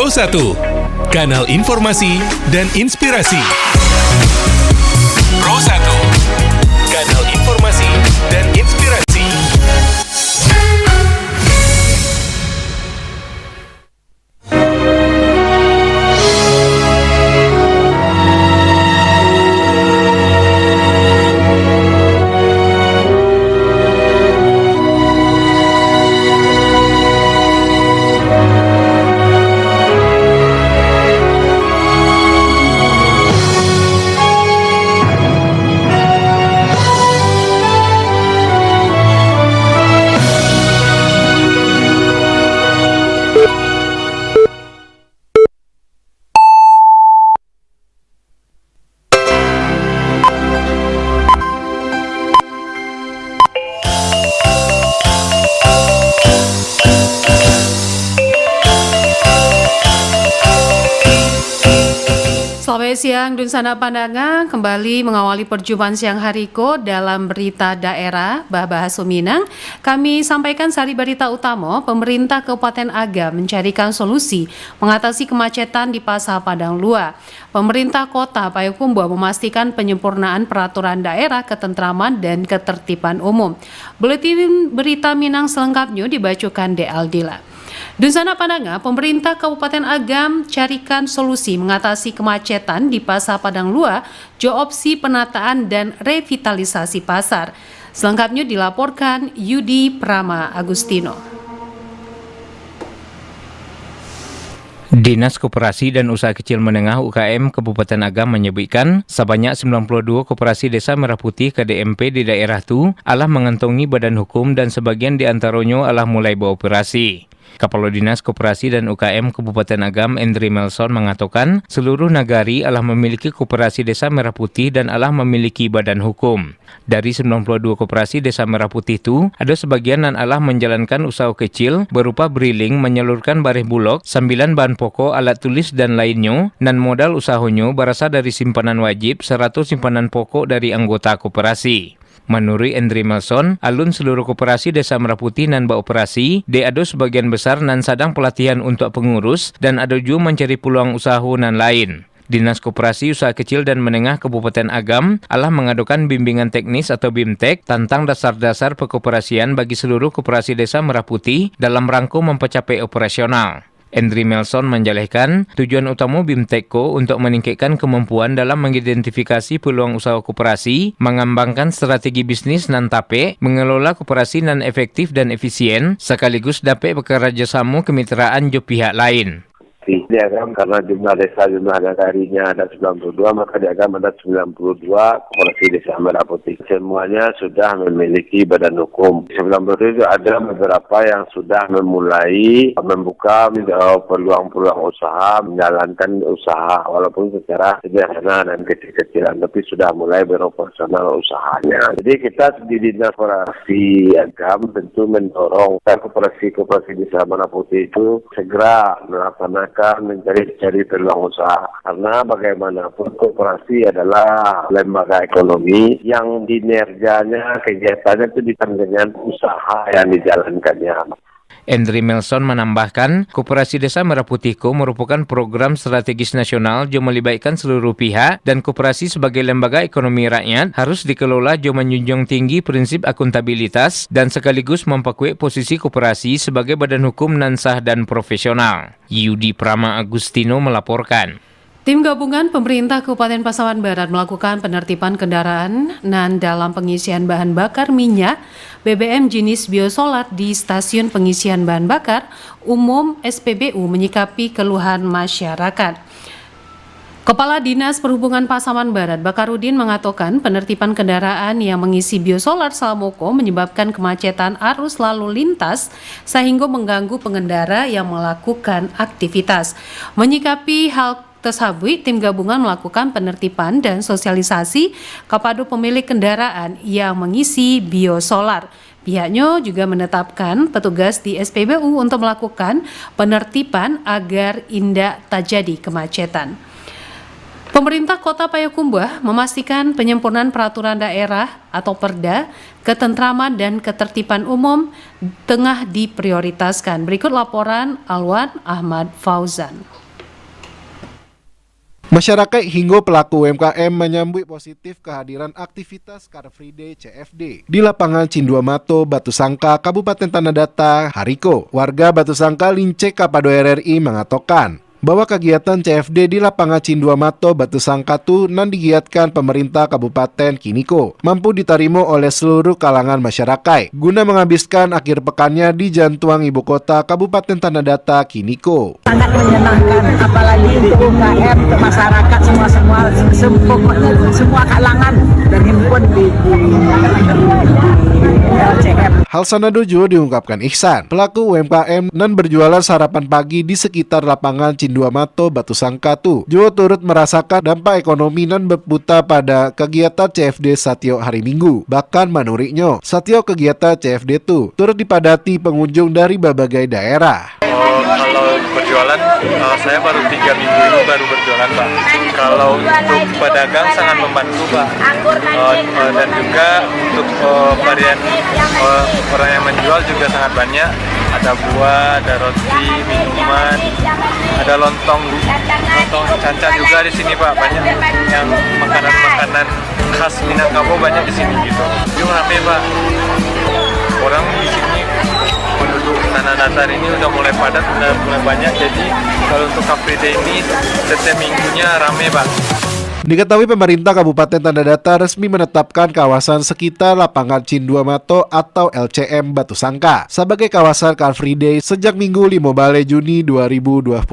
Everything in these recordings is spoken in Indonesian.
Pro 1, kanal informasi dan inspirasi. Pro 1, kanal informasi dan inspirasi. Selamat siang, Dunsana Pandangan kembali mengawali perjumpaan siang hariko dalam berita daerah Bahasa Minang. Kami sampaikan sari berita utama, pemerintah Kabupaten Agam mencarikan solusi mengatasi kemacetan di Pasar Padang Lua. Pemerintah Kota Payakumbuh memastikan penyempurnaan peraturan daerah ketentraman dan ketertiban umum. Buletin berita Minang selengkapnya dibacakan De Aldila. Dunsana Pandangan, pemerintah Kabupaten Agam carikan solusi mengatasi kemacetan di Pasar Padang Lua, jo opsi penataan dan revitalisasi pasar. Selengkapnya dilaporkan Yudi Prama Agustino. Dinas Koperasi dan Usaha Kecil Menengah UKM Kabupaten Agam menyebutkan sebanyak 92 koperasi desa Merah Putih KDMP di daerah itu alah mengantongi badan hukum dan sebagian di antaranya alah mulai beroperasi. Kepala Dinas Koperasi dan UKM Kabupaten Agam Endri Melson mengatakan seluruh nagari alah memiliki koperasi desa Merah Putih dan alah memiliki badan hukum. Dari 92 koperasi desa Merah Putih itu, ada sebagian yang alah menjalankan usaha kecil berupa briling, menyalurkan bareh bulog, 9 bahan pokok, alat tulis dan lainnya, dan modal usahanya berasal dari simpanan wajib, 100 simpanan pokok dari anggota koperasi. Menurut Endri Melson, alun seluruh koperasi desa Merah Putih nan beroperasi, de ada sebagian besar nan sadang pelatihan untuk pengurus dan ada juga mencari peluang usaha nan lain. Dinas Koperasi Usaha Kecil dan Menengah Kabupaten Agam alah mengadukan bimbingan teknis atau BIMTEK tentang dasar-dasar pekoperasian bagi seluruh koperasi desa Merah Putih dalam rangka mempercapai operasional. Endri Melson menjelaskan tujuan utama BIMTEKko untuk meningkatkan kemampuan dalam mengidentifikasi peluang usaha koperasi, mengembangkan strategi bisnis nan tape, mengelola koperasi nan efektif dan efisien, sekaligus dapat bekerjasama kemitraan jo pihak lain. Di Agam karena jumlah desa jumlah nagarinya ada 92, maka di Agam ada 92 koperasi desa Merah Putih. Semuanya sudah memiliki badan hukum. 92 itu ada beberapa yang sudah memulai membuka peluang-peluang usaha, menjalankan usaha walaupun secara sederhana dan kecil-kecilan, tapi sudah mulai beroperasional usahanya. Jadi kita di Dinas Koperasi Agam tentu mendorong koperasi-koperasi desa Merah Putih itu segera melaksanakan mencari peluang usaha, karena bagaimanapun koperasi adalah lembaga ekonomi yang kinerjanya kegiatannya itu ditandang dengan usaha yang dijalankannya. Endri Melson menambahkan, Koperasi Desa Merah Putihko merupakan program strategis nasional yang melibatkan seluruh pihak dan koperasi sebagai lembaga ekonomi rakyat harus dikelola yang menjunjung tinggi prinsip akuntabilitas dan sekaligus memperkuat posisi koperasi sebagai badan hukum nan sah dan profesional. Yudi Prama Agustino melaporkan. Tim gabungan pemerintah Kabupaten Pasaman Barat melakukan penertiban kendaraan nan dalam pengisian bahan bakar minyak BBM jenis biosolar di stasiun pengisian bahan bakar umum SPBU menyikapi keluhan masyarakat. Kepala Dinas Perhubungan Pasaman Barat Bakarudin mengatakan penertiban kendaraan yang mengisi biosolar Salamoko menyebabkan kemacetan arus lalu lintas sehingga mengganggu pengendara yang melakukan aktivitas. Menyikapi hal tersebut, tim gabungan melakukan penertiban dan sosialisasi kepada pemilik kendaraan yang mengisi biosolar. Pihaknya juga menetapkan petugas di SPBU untuk melakukan penertiban agar tidak terjadi kemacetan. Pemerintah Kota Payakumbuh memastikan penyempurnaan peraturan daerah atau Perda, ketentraman dan ketertiban umum tengah diprioritaskan. Berikut laporan Alwan Ahmad Fauzan. Masyarakat hingga pelaku UMKM menyambut positif kehadiran aktivitas Car Free Day CFD di lapangan Cinduamato, Batu Sangka, Kabupaten Tanah Datar, Hariko. Warga Batu Sangka Lincek Kapado RRI mengatakan bahwa kegiatan CFD di lapangan Cinduamato, Batu Sangka itu nan digiatkan pemerintah Kabupaten Kiniko mampu diterima oleh seluruh kalangan masyarakat guna menghabiskan akhir pekannya di jantuang ibu kota Kabupaten Tanah Datar Kiniko. Sangat menyenangkan, apalagi untuk UMKM, untuk masyarakat semua kalangan berhimpun di LCM. Hal sanado juga diungkapkan Ihsan, pelaku UMKM nan berjualan sarapan pagi di sekitar lapangan Cinduamato, Batu Sangka tu juga turut merasakan dampak ekonomi nan berputar pada kegiatan CFD setiap hari Minggu. Bahkan menurutnya, setiap kegiatan CFD tu turut dipadati pengunjung dari berbagai daerah. Kalau berjualan, saya baru 3 minggu ini baru berjualan, Pak. Kalau untuk pedagang sangat membantu, Pak. Dan juga untuk varian orang yang menjual juga sangat banyak. Ada buah, ada roti, minuman, ada lontong cancah juga di sini, Pak. Banyak yang makanan-makanan khas Minangkabau banyak di sini gitu. Itu rame, Pak. Orang di sini penduduk Tanah Datar ini udah mulai padat, udah mulai banyak. Jadi kalau untuk Car Free Day ini setiap minggunya rame, Pak. Diketahui pemerintah Kabupaten Tanah Datar resmi menetapkan kawasan sekitar lapangan Cinduamato atau LCM Batu Sangka sebagai kawasan Car Free Day sejak Minggu 15 Juni 2025.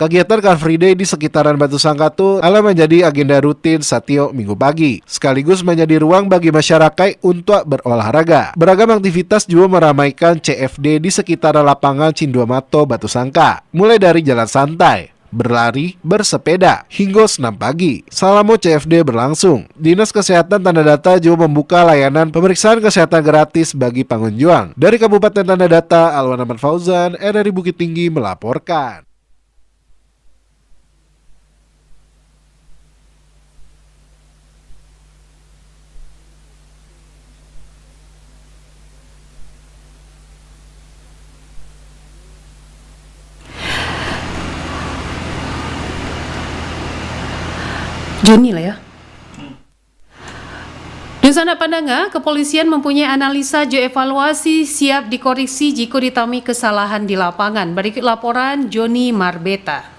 Kegiatan Car Free Day di sekitaran Batu Sangka itu adalah menjadi agenda rutin setiap Minggu pagi, sekaligus menjadi ruang bagi masyarakat untuk berolahraga. Beragam aktivitas juga meramaikan CFD di sekitar lapangan Cinduamato Batu Sangka, mulai dari jalan santai, berlari, bersepeda, hingga senam pagi. Selama CFD berlangsung, Dinas Kesehatan Tanah Datar juga membuka layanan pemeriksaan kesehatan gratis bagi pengunjung. Dari Kabupaten Tanah Datar, Alwan Ahmad Fauzan, RRI Bukit Tinggi melaporkan. Juni lah ya. Dusana Pandanga, kepolisian mempunyai analisa evaluasi siap dikoreksi jika ditemui kesalahan di lapangan. Berikut laporan Joni Marbeta.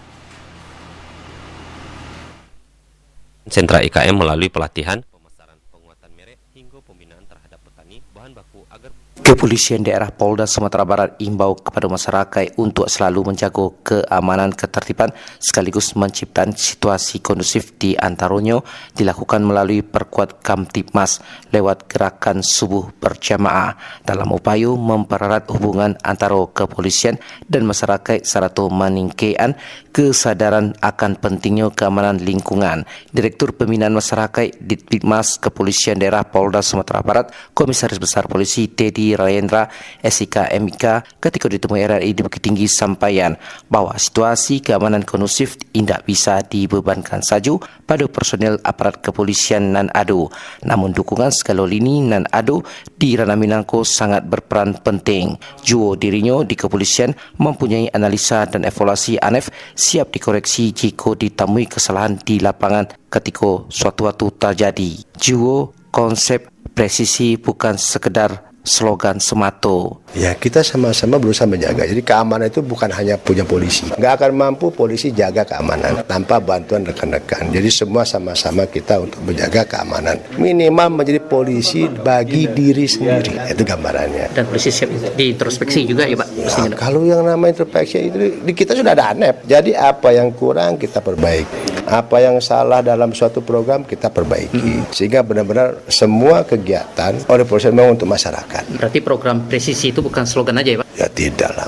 Sentra IKM melalui pelatihan, pemasaran penguatan merek hingga pembinaan terhadap petani bahan baku agar Kepolisian Daerah Polda Sumatera Barat imbau kepada masyarakat untuk selalu menjaga keamanan ketertiban sekaligus menciptakan situasi kondusif di antaranya dilakukan melalui perkuat Kamtibmas lewat gerakan subuh berjamaah dalam upaya mempererat hubungan antara kepolisian dan masyarakat serta meningkatkan kesadaran akan pentingnya keamanan lingkungan. Direktur Pembinaan Masyarakat Ditbidmas Kepolisian Daerah Polda Sumatera Barat, Komisaris Besar Polisi Teddy Rayendra SIK MIK ketika ditemui RRI di Bukit Tinggi sampaian bahwa situasi keamanan kondusif tidak bisa dibebankan saja pada personel aparat kepolisian nan ado. Namun dukungan skala lini nan ado di ranah Minangko sangat berperan penting. Juo dirinya di kepolisian mempunyai analisa dan evaluasi ANEF siap dikoreksi jika ditemui kesalahan di lapangan ketika suatu waktu terjadi. Juo konsep presisi bukan sekedar slogan semata. Ya, kita sama-sama berusaha menjaga. Jadi keamanan itu bukan hanya punya polisi. Nggak akan mampu polisi jaga keamanan tanpa bantuan rekan-rekan. Jadi semua sama-sama kita untuk menjaga keamanan. Minimal menjadi polisi bagi diri sendiri. Itu gambarannya. Dan polisi siap diintrospeksi juga ya Pak? Ya, kalau yang nama introspeksi itu di kita sudah ada ANEP. Jadi apa yang kurang kita perbaiki. Apa yang salah dalam suatu program kita perbaiki. Sehingga benar-benar semua kegiatan oleh polisi memang untuk masyarakat. Berarti program presisi itu bukan slogan aja ya Pak? Ya tidak lah.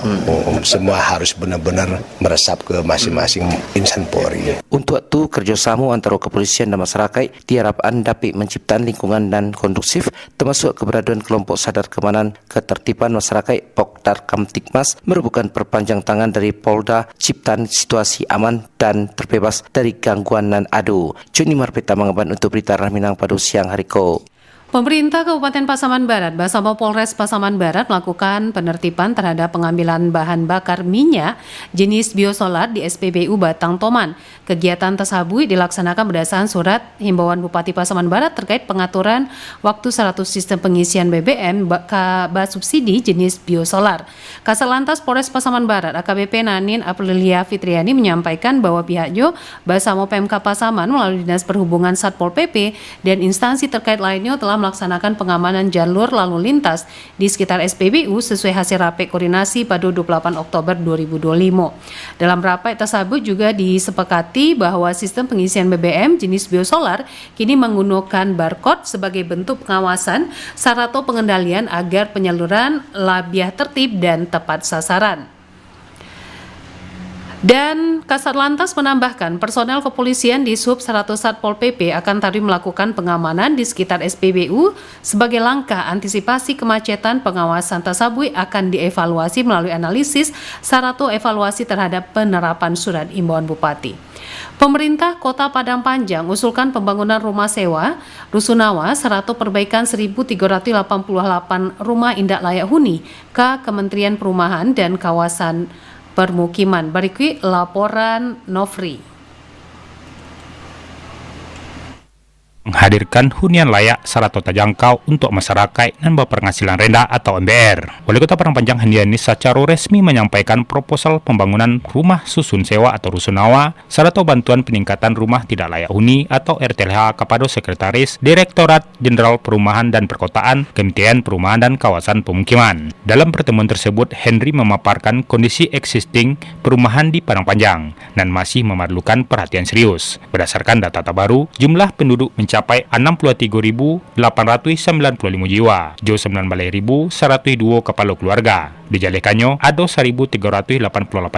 Semua harus benar-benar meresap ke masing-masing insan Polri. Untuk itu kerjasama antara kepolisian dan masyarakat diharapkan dapat menciptakan lingkungan dan kondusif termasuk keberadaan kelompok sadar keamanan ketertiban masyarakat Pokdar Kamtibmas merupakan perpanjang tangan dari Polda ciptaan situasi aman dan terbebas dari gangguan gangguan nan adu. Juni Marpeta mengaban untuk berita Minang pada siang hari ko. Pemerintah Kabupaten Pasaman Barat bersama Polres Pasaman Barat melakukan penertiban terhadap pengambilan bahan bakar minyak jenis biosolar di SPBU Batang Toman. Kegiatan tersebut dilaksanakan berdasarkan surat himbauan Bupati Pasaman Barat terkait pengaturan waktu 100 sistem pengisian BBM subsidi jenis biosolar. Kasalantas Polres Pasaman Barat AKBP Nanin Aprilia Fitriani menyampaikan bahwa pihaknya bersama Pemkab Pasaman melalui Dinas Perhubungan Satpol PP dan instansi terkait lainnya telah melaksanakan pengamanan jalur lalu lintas di sekitar SPBU sesuai hasil rapat koordinasi pada 28 Oktober 2025. Dalam rapat tersebut juga disepakati bahwa sistem pengisian BBM jenis biosolar kini menggunakan barcode sebagai bentuk pengawasan serta pengendalian agar penyaluran lebih tertib dan tepat sasaran. Dan Kasatlantas menambahkan personel kepolisian di Sub 100 Satpol PP akan tadi melakukan pengamanan di sekitar SPBU sebagai langkah antisipasi kemacetan. Pengawasan tersebut akan dievaluasi melalui analisis serta evaluasi terhadap penerapan surat imbauan Bupati. Pemerintah Kota Padang Panjang usulkan pembangunan rumah sewa, rusunawa, serta perbaikan 1.388 rumah indak layak huni ke Kementerian Perumahan dan Kawasan Permukiman. Berikut laporan Nofri. Menghadirkan hunian layak serta terjangkau untuk masyarakat yang berpenghasilan rendah atau MBR. Wali Kota Padang Panjang Hendiani secara resmi menyampaikan proposal pembangunan rumah susun sewa atau rusunawa serta bantuan peningkatan rumah tidak layak huni atau RTLH kepada Sekretaris Direktorat Jenderal Perumahan dan Perkotaan Kementerian Perumahan dan Kawasan Pemukiman. Dalam pertemuan tersebut, Henry memaparkan kondisi existing perumahan di Padang Panjang dan masih memerlukan perhatian serius. Berdasarkan data terbaru, jumlah penduduk mencapai 63.895 jiwa, jo 19.102 kepala keluarga. Dijalikannya, ada 1.388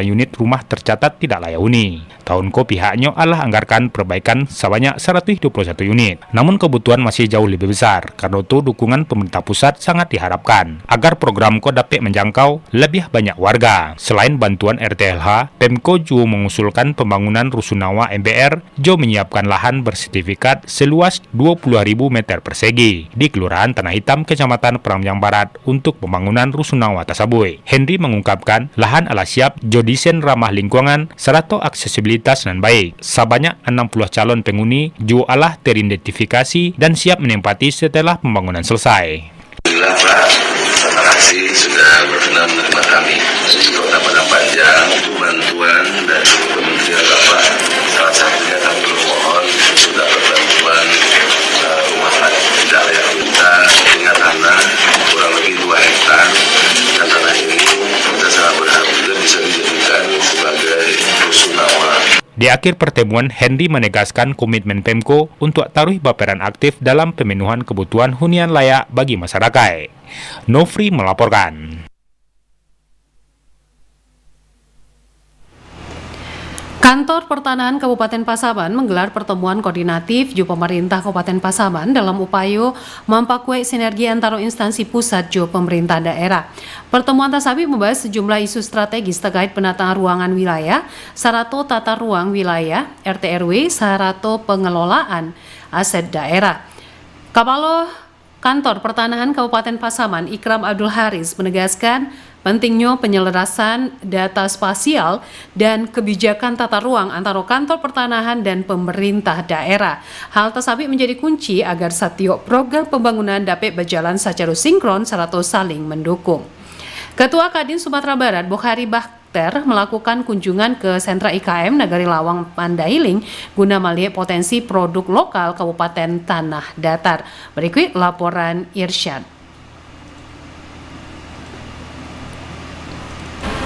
unit rumah tercatat tidak layak huni. Tahun ko pihaknya adalah anggarkan perbaikan sebanyak 121 unit. Namun kebutuhan masih jauh lebih besar, karena itu dukungan pemerintah pusat sangat diharapkan agar program ko dapat menjangkau lebih banyak warga. Selain bantuan RTLH, Pemko juga mengusulkan pembangunan rusunawa MBR jo menyiapkan lahan bersertifikat seluas 20.000 meter persegi di Kelurahan Tanah Hitam, Kecamatan Padang Barat untuk pembangunan rusunawa tersebut. Henry mengungkapkan lahan ala siap jo desain ramah lingkungan serta aksesibilitas dan baik. Sebanyak 60 calon penghuni jo alah teridentifikasi dan siap menempati setelah pembangunan selesai. Alhamdulillah Pak, terima kasih sudah berkenan menerima kami di Kota Padang Panjang untuk bantuan dari Kementerian Bapak. Salah satunya kami memohon sudah bantuan rumah tidak layak kita dengan tanah kurang lebih 2 hektar. Dan tanah ini kita sangat berharap juga bisa dijadikan sebagai rusunawa. Di akhir pertemuan, Henry menegaskan komitmen Pemko untuk taruh baperan aktif dalam pemenuhan kebutuhan hunian layak bagi masyarakat. Nofri melaporkan. Kantor Pertanahan Kabupaten Pasaman menggelar pertemuan koordinatif ju pemerintah Kabupaten Pasaman dalam upaya memperkuat sinergi antara instansi pusat ju pemerintah daerah. Pertemuan tersebut membahas sejumlah isu strategis terkait penataan ruangan wilayah, serta tata ruang wilayah, RT/RW, serta pengelolaan aset daerah. Kepala Kantor Pertanahan Kabupaten Pasaman Ikram Abdul Haris menegaskan pentingnya penyelarasan data spasial dan kebijakan tata ruang antara kantor pertanahan dan pemerintah daerah. Hal tersebut menjadi kunci agar setiap program pembangunan dapat berjalan secara sinkron serta saling mendukung. Ketua Kadin Sumatera Barat Bukhari Bakhter melakukan kunjungan ke sentra IKM Negari Lawang Mandailing guna melihat potensi produk lokal Kabupaten Tanah Datar. Berikut laporan Irsyad.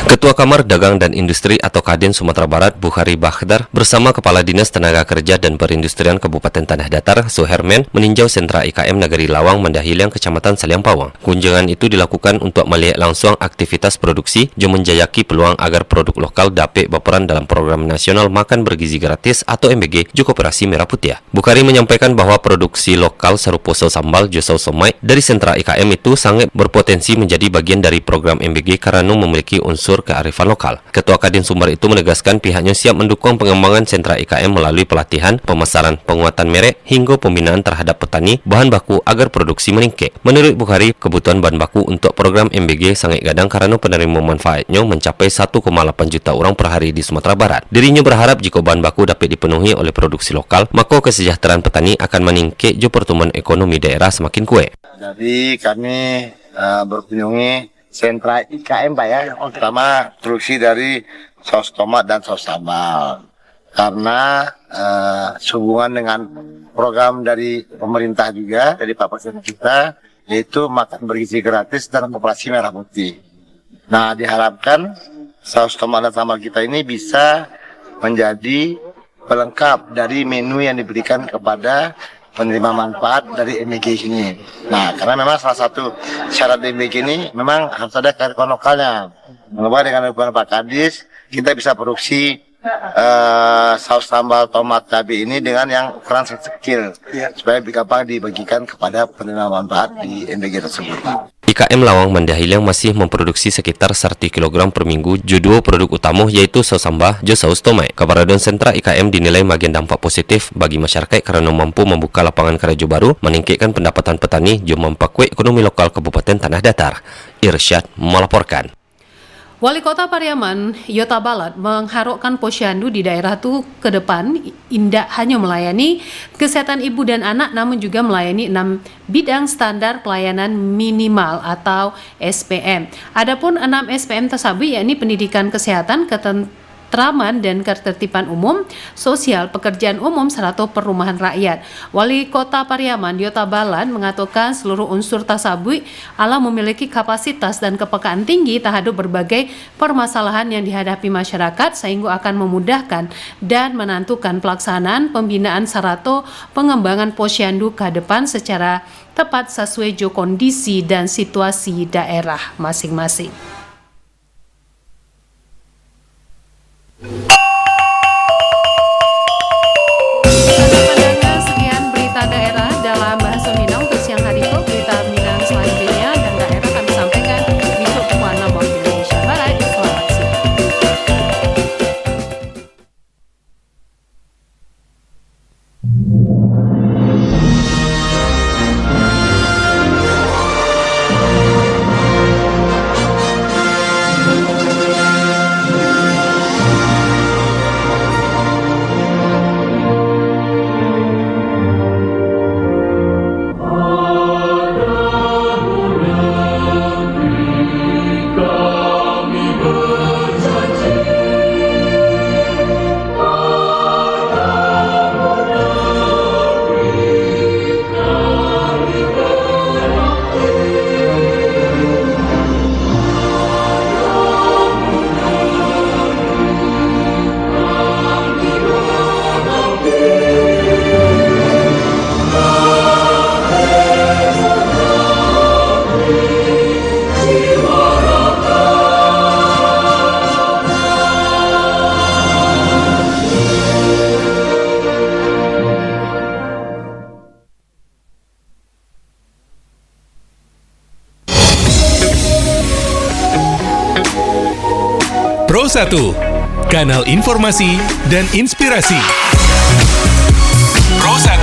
Ketua Kamar Dagang dan Industri atau Kadin Sumatera Barat Bukhari Bakhter bersama Kepala Dinas Tenaga Kerja dan Perindustrian Kabupaten Tanah Datar Suherman meninjau sentra IKM Negari Lawang Mandailing Kecamatan Saliampawang. Kunjungan itu dilakukan untuk melihat langsung aktivitas produksi dan menjajaki peluang agar produk lokal dapat berperan dalam program nasional makan bergizi gratis atau MBG juga Koperasi Merah Putih. Bukhari menyampaikan bahwa produksi lokal serupa saus sambal saus somai dari sentra IKM itu sangat berpotensi menjadi bagian dari program MBG karena memiliki unsur mengatur kearifan lokal. Ketua Kadin Sumber itu menegaskan pihaknya siap mendukung pengembangan sentra IKM melalui pelatihan, pemasaran, penguatan merek, hingga pembinaan terhadap petani bahan baku agar produksi meningkat. Menurut Bukhari, kebutuhan bahan baku untuk program MBG sangat gadang karena penerima manfaatnya mencapai 1,8 juta orang per hari di Sumatera Barat. Dirinya berharap jika bahan baku dapat dipenuhi oleh produksi lokal, maka kesejahteraan petani akan meningkat jo pertumbuhan ekonomi daerah semakin kuat. Jadi kami berkunjungi sentra IKM Pak ya, terutama produksi dari saus tomat dan saus sambal. Karena sehubungan dengan program dari pemerintah juga, dari Pak Presiden kita, yaitu makan bergizi gratis dan koperasi merah putih. Nah, diharapkan saus tomat dan sambal kita ini bisa menjadi pelengkap dari menu yang diberikan kepada penerima manfaat dari MBG ini. Nah, karena memang salah satu syarat MBG ini memang harus ada kearifan lokalnya. Mengapa dengan dukungan Pak Kadis, kita bisa produksi saus sambal tomat cabai ini dengan yang ukuran kecil, supaya gampang dibagikan kepada penerima manfaat di MBG tersebut. IKM Lawang Mandailing masih memproduksi sekitar 1 kg per minggu dua produk utama yaitu saus sambal dan saus tomat. Keberadaan sentra IKM dinilai bagian dampak positif bagi masyarakat karena mampu membuka lapangan kerja baru, meningkatkan pendapatan petani, dan memperkuat ekonomi lokal Kabupaten Tanah Datar. Irsyad melaporkan. Wali Kota Pariaman, Yota Balat, mengharapkan posyandu di daerah itu ke depan tidak hanya melayani kesehatan ibu dan anak, namun juga melayani 6 bidang standar pelayanan minimal atau SPM. Adapun 6 SPM tersebut yakni pendidikan kesehatan, ketentraman dan ketertiban umum, sosial, pekerjaan umum, serta perumahan rakyat. Wali Kota Pariaman, Yota Balat, mengatakan seluruh unsur tersebut memiliki kapasitas dan kepekaan tinggi terhadap berbagai permasalahan yang dihadapi masyarakat sehingga akan memudahkan dan menentukan pelaksanaan pembinaan serta pengembangan posyandu ke depan secara tepat sesuai kondisi dan situasi daerah masing-masing. Sekian berita daerah dalam bahasa Minang untuk siang hari itu. Berita Minang selanjutnya dan daerah kami sampaikan besok pukul 6 waktu Indonesia Barat. Selamat siang. Pro 1, kanal informasi dan inspirasi. Pro 1.